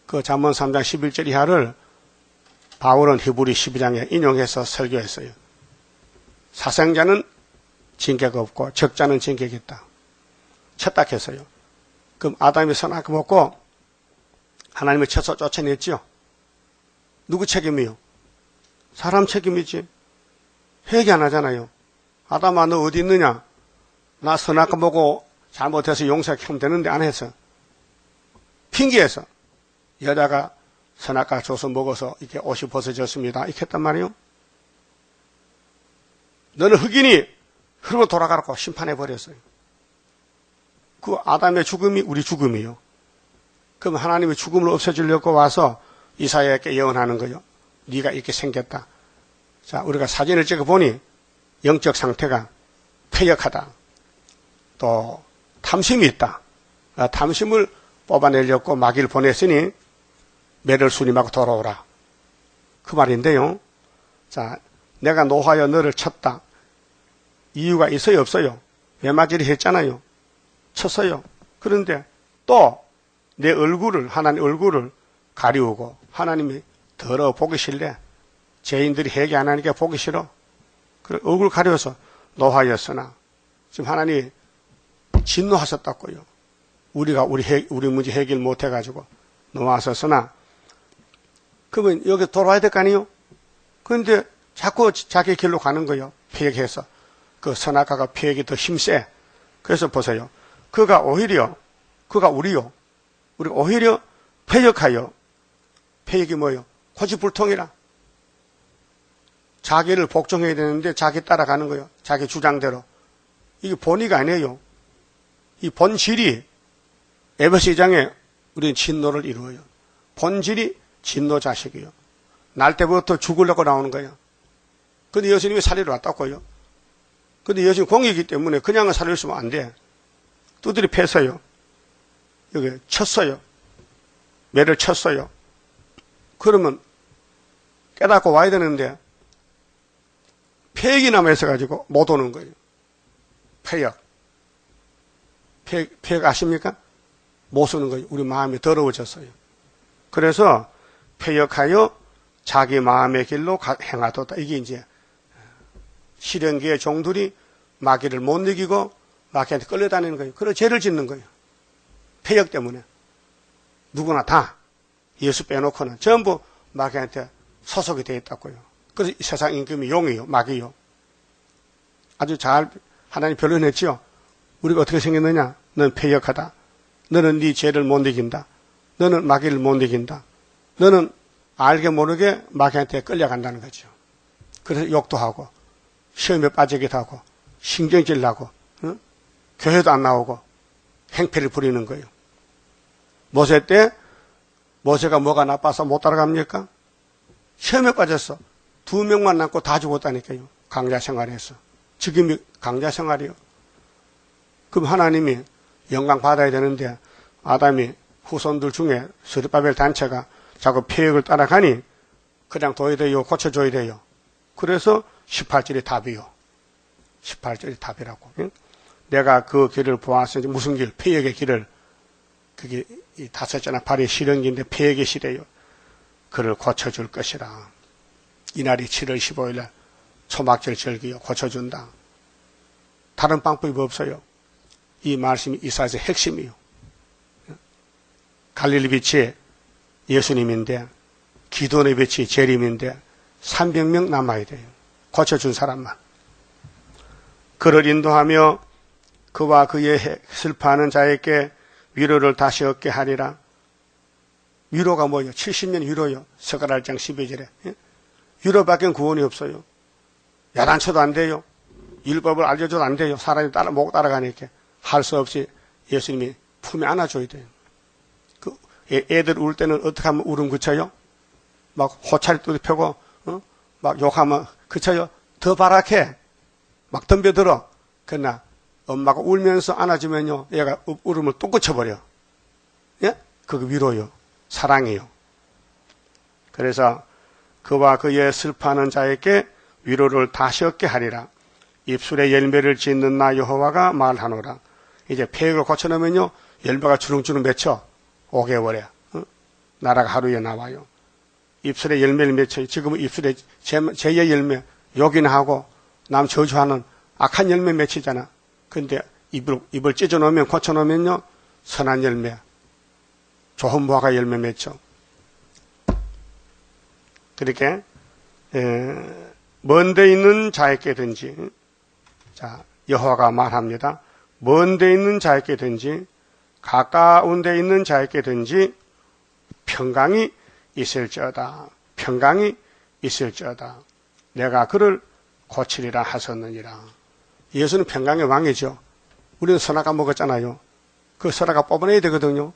그 잠언 3장 11절 이하를 바울은 히브리 12장에 인용해서 설교했어요. 사생자는 징계가 없고 적자는 징계가 있다. 쳤다 했어요. 그럼 아담이 선악과 먹고 하나님을 쳐서 쫓아냈죠. 누구 책임이요? 사람 책임이지. 회개 안 하잖아요. 아담아 너 어디 있느냐? 나 선악과 먹고 잘못해서 용서하면 되는데 안 했어. 핑계해서 여자가 선악과 줘서 먹어서 이렇게 옷이 벗어졌습니다. 이렇게 했단 말이에요. 너는 흑인이 흙으로 돌아가라고 심판해버렸어요. 그 아담의 죽음이 우리 죽음이요. 그럼 하나님이 죽음을 없애주려고 와서 이사야에게 예언하는 거예요. 네가 이렇게 생겼다. 자, 우리가 사진을 찍어보니 영적 상태가 퇴역하다. 또 탐심이 있다. 탐심을 뽑아내려고 마귀를 보냈으니 매를 순임하고 돌아오라. 그 말인데요. 자, 내가 노하여 너를 쳤다. 이유가 있어요, 없어요? 매맞이를 했잖아요. 쳤어요. 그런데 또 내 얼굴을, 하나님 얼굴을 가리우고 하나님이 더러워 보기 싫래. 죄인들이 회개 안 하니까 보기 싫어. 그래, 얼굴 가려서 노하였으나 지금 하나님이 진노하셨다고요. 우리가 우리 문제 해결 못 해가지고 노하셨으나 그러면 여기 돌아와야 될 거 아니에요? 그런데 자꾸 자기 길로 가는 거예요. 폐역해서. 그 선악과가 폐역이 더 힘세. 그래서 보세요. 그가 우리요. 우리가 오히려 폐역하여. 폐역이 뭐예요? 고집불통이라. 자기를 복종해야 되는데 자기 따라가는 거예요. 자기 주장대로. 이게 본의가 아니에요. 이 본질이 에베소 2장에 우리는 진노를 이루어요. 본질이 진노 자식이에요. 날 때부터 죽으려고 나오는 거예요. 근데 예수님이 살리러 왔다고요. 근데 예수님 공이기 때문에 그냥 살려주면 안 돼. 두드리 패서요. 여기 쳤어요. 매를 쳤어요. 그러면 깨닫고 와야 되는데 폐역이 남아있어가지고 못 오는 거예요. 폐역 아십니까? 못 오는 거예요. 우리 마음이 더러워졌어요. 그래서 폐역하여 자기 마음의 길로 행하도다. 이게 이제 실현기의 종들이 마귀를 못 이기고 마귀한테 끌려다니는 거예요. 그래서 죄를 짓는 거예요. 폐역 때문에. 누구나 다 예수 빼놓고는 전부 마귀한테 소속이 되어 있다고요. 그래서 이 세상 임금이 용이요, 마귀요. 아주 잘 하나님 변론했지요. 우리가 어떻게 생겼느냐? 너는 폐역하다. 너는 네 죄를 못 이긴다. 너는 마귀를 못 이긴다. 너는 알게 모르게 마귀한테 끌려간다는 거죠. 그래서 욕도 하고 시험에 빠지기도 하고 신경질 나고 교회도 안 나오고 행패를 부리는 거예요. 모세 때 모세가 뭐가 나빠서 못 따라갑니까? 시험에 빠졌어. 2명만 남고 다 죽었다니까요. 강자 생활에서. 지금이 강자 생활이요. 그럼 하나님이 영광 받아야 되는데 아담이 후손들 중에 스룹바벨 단체가 자꾸 폐역을 따라가니 그냥 둬야 돼요. 고쳐줘야 돼요. 그래서 18절이 답이요. 18절이 답이라고. 내가 그 길을 보았으니 무슨 길? 폐역의 길을. 그게 이 5자나 8의 실현기인데 폐역의 시대요. 그를 고쳐줄 것이라. 이날이 7월 15일 날 초막절 절기요. 고쳐준다. 다른 방법이 없어요. 이 말씀이 이사야의 핵심이요. 갈릴리 빛이 예수님인데 기도원의 빛이 재림인데 300명 남아야 돼요. 고쳐준 사람만. 그를 인도하며 그와 그의 슬퍼하는 자에게 위로를 다시 얻게 하리라. 위로가 뭐예요? 70년 위로요. 스가랴장 12절에. 위로밖에 구원이 없어요. 야단쳐도 안 돼요. 율법을 알려줘도 안 돼요. 사람이 목 따라가니까 할 수 없이 예수님이 품에 안아줘야 돼요. 그 애들 울 때는 어떻게 하면 울음 그쳐요? 막 호차리 뚜디 펴고 막 욕하면 그쳐요? 더 바락해. 막 덤벼들어. 그러나 엄마가 울면서 안아주면요. 얘가 울음을 또 그쳐버려. 예? 그거 위로요. 사랑이요. 그래서 그와 그의 슬퍼하는 자에게 위로를 다시 얻게 하리라. 입술에 열매를 짓는 나 여호와가 말하노라. 이제 폐역을 고쳐놓으면요. 열매가 주렁주렁 맺혀. 5개월에. 나라가 하루에 나와요. 입술에 열매를 맺혀요. 지금은 입술에 죄의 열매, 욕이나 하고 남 저주하는 악한 열매 맺히잖아. 근데 입을 찢어놓으면, 고쳐놓으면요. 선한 열매, 좋은 무화과 열매 맺혀. 그렇게 먼 데 있는 자에게든지, 자, 여호와가 말합니다. 먼 데 있는 자에게든지 가까운 데 있는 자에게든지 평강이 있을지어다. 평강이 있을지어다. 내가 그를 고치리라 하셨느니라. 예수는 평강의 왕이죠. 우리는 선악과 먹었잖아요. 그 선악과 뽑아내야 되거든요.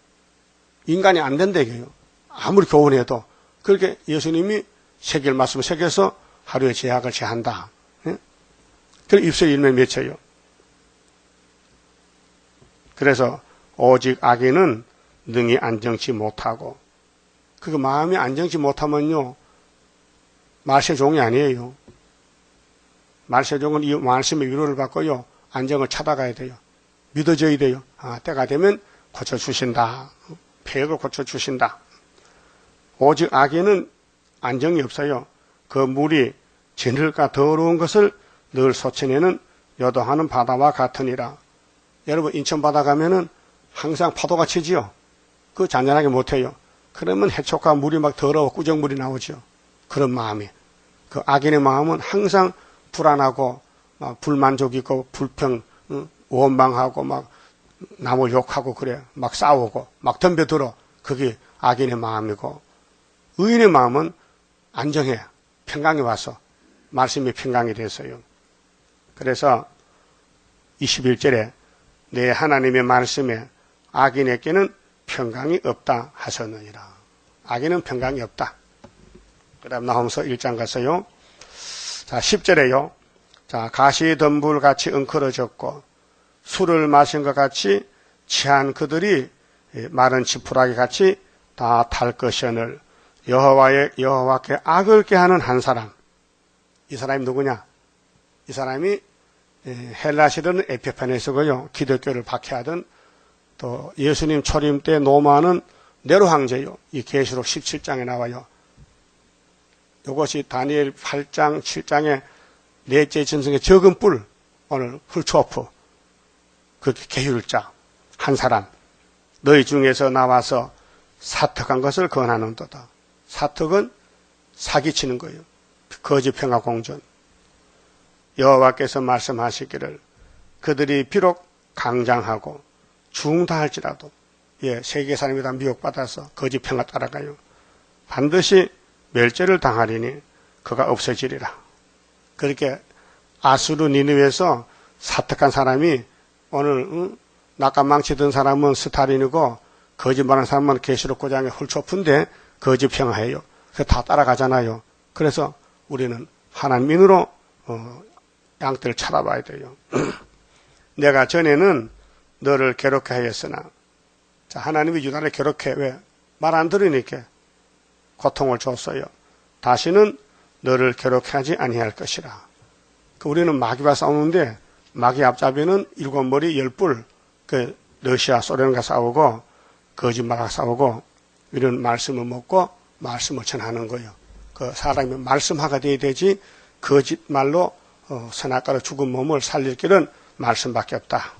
인간이 안 된다고요. 아무리 교훈해도. 그렇게 예수님이 새길 말씀을 새겨서 하루에 제약을 제한다. 그 입술에 열매 맺혀요. 그래서 오직 악인은 능히 안정치 못하고, 그 마음이 안정치 못하면요, 말세종이 아니에요. 말세종은 이 말씀의 위로를 받고요, 안정을 찾아가야 돼요. 믿어져야 돼요. 아, 때가 되면 고쳐주신다. 폐역을 고쳐주신다. 오직 악인은 안정이 없어요. 그 물이 진흙과 더러운 것을 늘 솟아내는 요동하는 바다와 같으니라. 여러분, 인천 바다 가면은 항상 파도가 치지요. 그 잔잔하게 못해요. 그러면 해초가 물이 막 더러워 꾸정물이 나오죠. 그런 마음이. 그 악인의 마음은 항상 불안하고 막 불만족 있고 불평, 원망하고 막 남을 욕하고 그래. 막 싸우고 막 덤벼들어. 그게 악인의 마음이고, 의인의 마음은 안정해. 평강이 와서 말씀이 평강이 됐어요. 그래서 21절에 내 하나님의 말씀에 악인에게는 평강이 없다 하셨느니라. 악인은 평강이 없다. 그 다음 나홈서 1장 가서요. 자, 10절에요. 자, 가시덤불 같이 엉클어졌고 술을 마신 것 같이 취한 그들이 마른 지푸라기 같이 다 탈 것이오늘 여호와께 악을 꾀하는 한 사람. 이 사람이 누구냐? 이 사람이 헬라시로는 에피파네스고요. 기독교를 박해하던 또 예수님 초림 때 노마는 네로 황제요. 이 계시록 17장에 나와요. 이것이 다니엘 8장, 7장의 넷째 짐승의 적은 뿔, 오늘 훌초프, 그 계율자 한 사람. 너희 중에서 나와서 사특한 것을 건하는도다. 사특은 사기치는 거예요. 거짓 평화 공존. 여호와께서 말씀하시기를 그들이 비록 강장하고 중다 할지라도 세계 사람이 다 미혹받아서 거짓 평화 따라가요. 반드시 멸절을 당하리니 그가 없어지리라. 그렇게 아수르 니느웨에서 사특한 사람이 오늘 낙관망치던 사람은 스탈린이고 거짓말하는 사람은 계시록 9장의 훌초프인데 거짓 평화예요. 그래서 다 따라가잖아요. 그래서 우리는 하나님으로 양떼를 찾아봐야 돼요. 내가 전에는 너를 괴롭게 하였으나, 자, 하나님이 유다를 괴롭게 왜? 말 안 들으니까 고통을 줬어요. 다시는 너를 괴롭게 하지 아니할 것이라. 우리는 마귀와 싸우는데 마귀 앞잡이는 7머리 10뿔, 그 러시아 소련과 싸우고 거짓말과 싸우고 이런 말씀을 먹고 말씀을 전하는 거예요. 그 사람이 말씀하가 돼야 되지 거짓말로 선악과로 죽은 몸을 살릴 길은 말씀밖에 없다.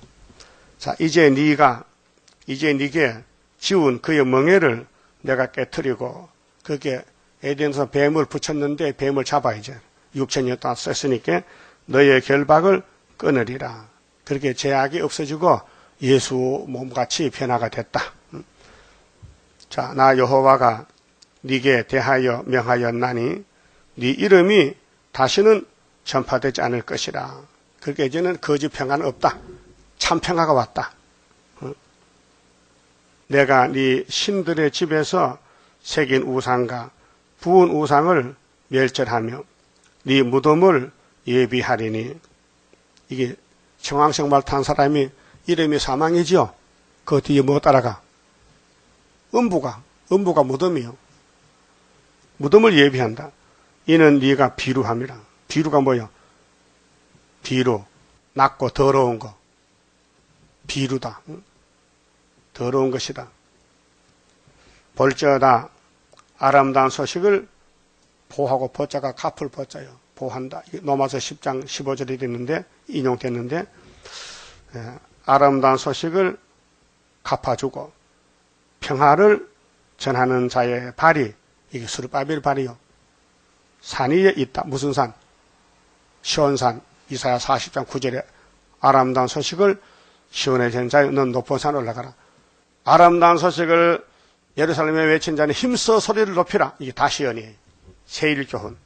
자, 이제 네게 지운 그의 멍에를 내가 깨뜨리고 그게 에덴에서 뱀을 붙였는데 뱀을 잡아야지. 6,000년 동안 썼으니까 너의 결박을 끊으리라. 그렇게 죄악이 없어지고 예수 몸같이 변화가 됐다. 자, 나 여호와가 네게 대하여 명하였나니 네 이름이 다시는 전파되지 않을 것이라. 그렇게 이제는 거짓 평화는 없다. 참 평화가 왔다. 내가 네 신들의 집에서 새긴 우상과 부은 우상을 멸절하며 네 무덤을 예비하리니. 이게 정황생활 탄 사람이 이름이 사망이지요. 그 뒤에 뭐 따라가? 음부가 무덤이요. 무덤을 예비한다. 이는 네가 비루함이라. 비루가 뭐요? 비루, 낮고 더러운 거. 비루다. 더러운 것이다. 볼지어다 아름다운 소식을 보하고 보자가 갚을 보자요. 보한다. 로마서 10장 15절이 됐는데 인용됐는데 아름다운 소식을 갚아주고 평화를 전하는 자의 발이 이게 수르바벨 발이요. 산 위에 있다. 무슨 산? 시온산. 이사야 40장 9절에 아름다운 소식을 시온에 전 자여 넌 높은 산 올라가라. 아름다운 소식을 예루살렘에 외친 자는 힘써 소리를 높이라. 이게 다 시온이에요. 세일교훈.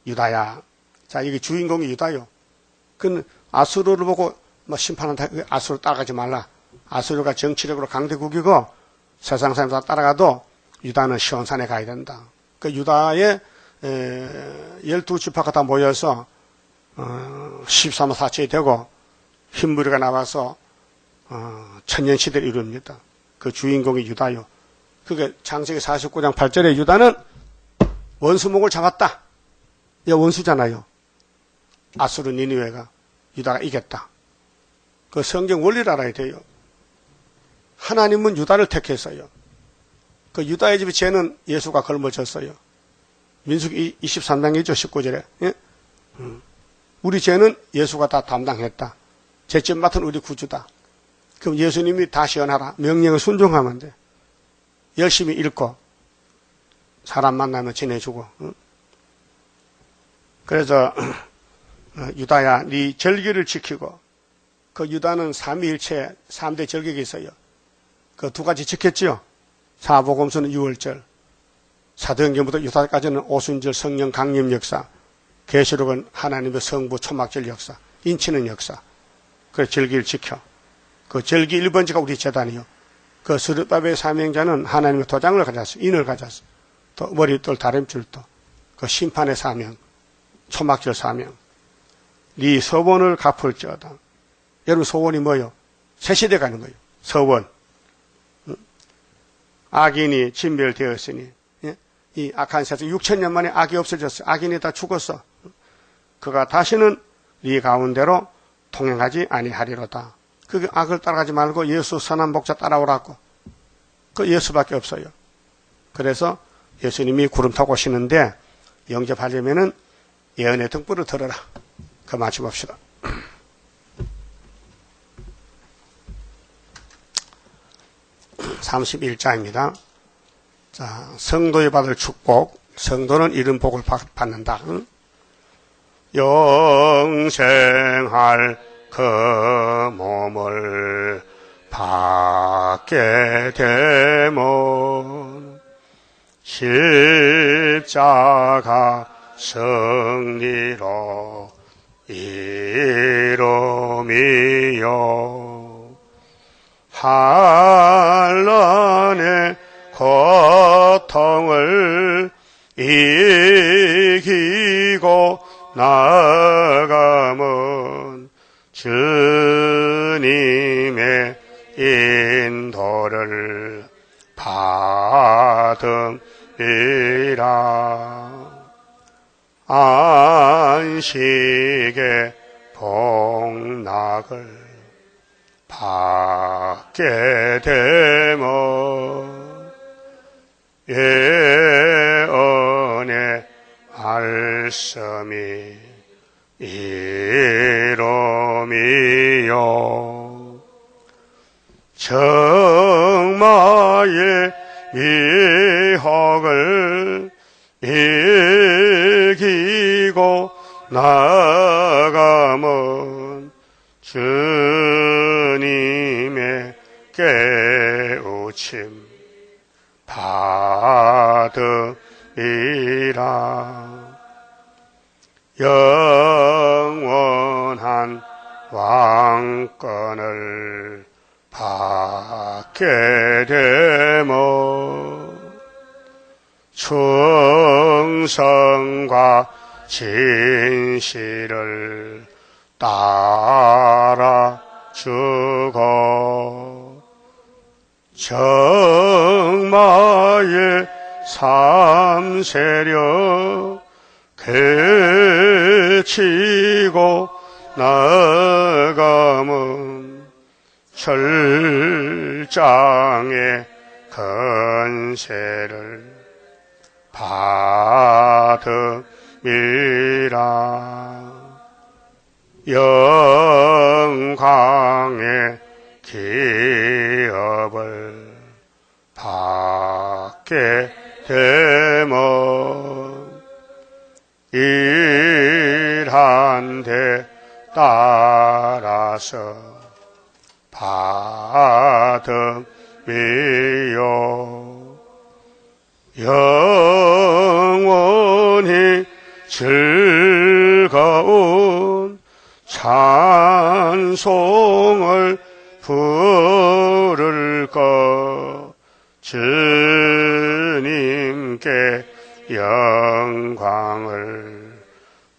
유다야. 자, 이게 주인공이 유다요. 그 아수르를 보고 뭐 심판한다. 아수르 따라가지 말라. 아수르가 정치력으로 강대국이고 세상 사람 다 따라가도 유다는 시온산에 가야 된다. 그 유다의 12지파가 다 모여서 13호 사체이 되고 흰무리가 나와서 천년시대를 이룹니다. 그 주인공이 유다요. 그게 창세기 49장 8절에 유다는 원수목을 잡았다. 이 원수잖아요. 아수르 니느웨가 유다가 이겼다. 그 성경 원리를 알아야 돼요. 하나님은 유다를 택했어요. 그 유다의 집의 죄는 예수가 걸머졌어요. 민수기 23장이죠. 19절에. 예? 우리 죄는 예수가 다 담당했다. 죄점 맡은 우리 구주다. 그럼 예수님이 다 시원하라. 명령을 순종하면 돼. 열심히 읽고 사람 만나면 지내주고. 그래서 유다야 네 절기를 지키고, 그 유다는 삼위일체 3대 절기가 있어요. 그 두 가지 지켰지요. 사복음서는 6월절, 사도행전부터 유다까지는 오순절 성령 강림 역사, 계시록은 하나님의 성부 초막절 역사, 인치는 역사. 그 절기를 지켜. 그 절기 1번째가 우리 제단이요. 그 스룹바벨 사명자는 하나님의 도장을 가졌어. 인을 가졌어. 또 머리돌 다림줄도. 그 심판의 사명, 초막절 사명. 네 서원을 갚을지어다. 여러분 소원이 뭐요? 새 시대 가는 거예요. 서원. 악인이 진멸되었으니, 이 악한 세상 6,000년 만에 악이 없어졌어. 악인이 다 죽었어. 그가 다시는 네 가운데로 통행하지 아니하리로다. 그 악을 따라가지 말고 예수 선한 목자 따라오라고. 그 예수밖에 없어요. 그래서 예수님이 구름 타고 오시는데 영접하려면은 예언의 등불을 들어라. 그 맞춰봅시다. (31자입니다) 자, 성도에 받을 축복. 성도는 이런 복을 받는다. 영생할 그 몸을 받게 되면 십자가 승리로 이루미요 한란의 고통을 이기고 나아가면 주님의 인도를 받음이라. 안식의 복락을 받게 되면 예언의 말씀이 이루미요 정마의 미혹을 이기고 나아가면 주님의 깨우침 받음이라. 영원한 왕권을 받게 되면 충성과 진실을 따라주고 정마의 삼세력 그치고 나아가면 철장의 건세를 받음이라. 영광의 기업을 받게 되면 일한 데 따라서 받음이요 영원히 즐거운 찬송을 부를 것 주님께 영광을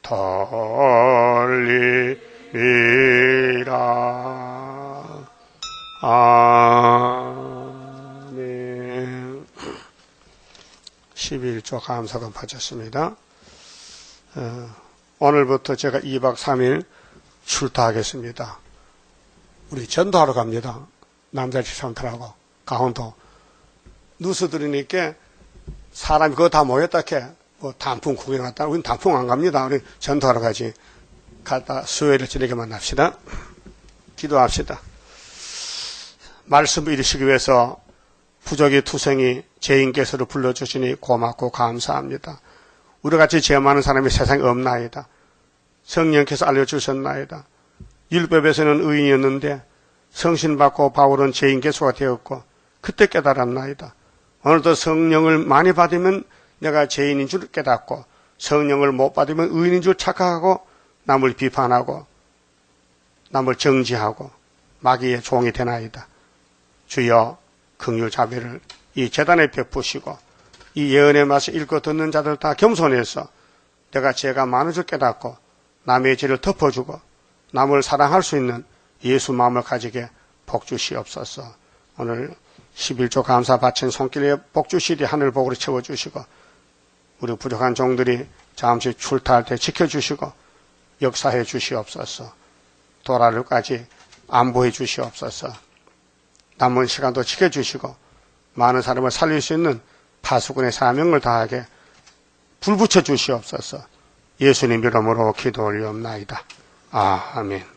돌리리라. 아멘. 11조 감사금 바쳤습니다. 오늘부터 제가 2박 3일 출타하겠습니다. 우리 전도하러 갑니다. 남자집 산타라고 강원도. 뉴스 들으니까 사람이 그거 다 모였다 캐. 뭐 단풍 구경 갔다. 우리는 단풍 안 갑니다. 우리 전도하러 가지. 갔다 수요일을 저녁에 만납시다. 기도합시다. 말씀을 이루시기 위해서 부족의 투생이 제 인께서를 불러주시니 고맙고 감사합니다. 우리같이 죄 많은 사람이 세상에 없나이다. 성령께서 알려주셨나이다. 율법에서는 의인이었는데 성신 받고 바울은 죄인 개수가 되었고 그때 깨달았나이다. 오늘도 성령을 많이 받으면 내가 죄인인 줄 깨닫고 성령을 못 받으면 의인인 줄 착각하고 남을 비판하고 남을 정지하고 마귀의 종이 되나이다. 주여 긍휼 자비를 이 제단에 베푸시고 이 예언의 말씀 읽고 듣는 자들 다 겸손해서 내가 죄가 많은 줄 깨닫고 남의 죄를 덮어주고 남을 사랑할 수 있는 예수 마음을 가지게 복 주시옵소서. 오늘 11조 감사 바친 손길에 복 주시리 하늘 복으로 채워주시고 우리 부족한 종들이 잠시 출타할 때 지켜주시고 역사해 주시옵소서. 도라를까지 안보해 주시옵소서. 남은 시간도 지켜주시고 많은 사람을 살릴 수 있는 파수꾼의 사명을 다하게 불붙여 주시옵소서. 예수님 이름으로 기도 올리옵나이다. 아멘.